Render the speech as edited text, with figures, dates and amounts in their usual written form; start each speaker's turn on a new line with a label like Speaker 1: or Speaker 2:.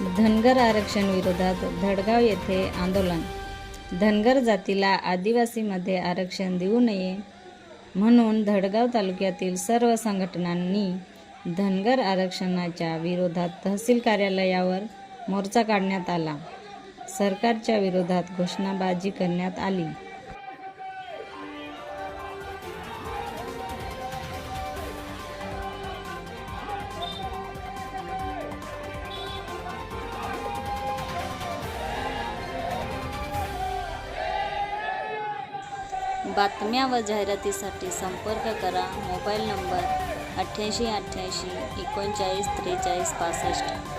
Speaker 1: धनगर आरक्षण विरोधात धडगाव येथे आंदोलन. धनगर जातीला आदिवासीमध्ये आरक्षण देऊ नये म्हणून धडगाव तालुक्यातील सर्व संघटनांनी धनगर आरक्षणाच्या विरोधात तहसील कार्यालयावर मोर्चा काढण्यात आला. सरकारच्या विरोधात घोषणाबाजी करण्यात आली. बातम्या व जाहिरातीसाठी संपर्क करा. Mobile number 8888 39 43 65.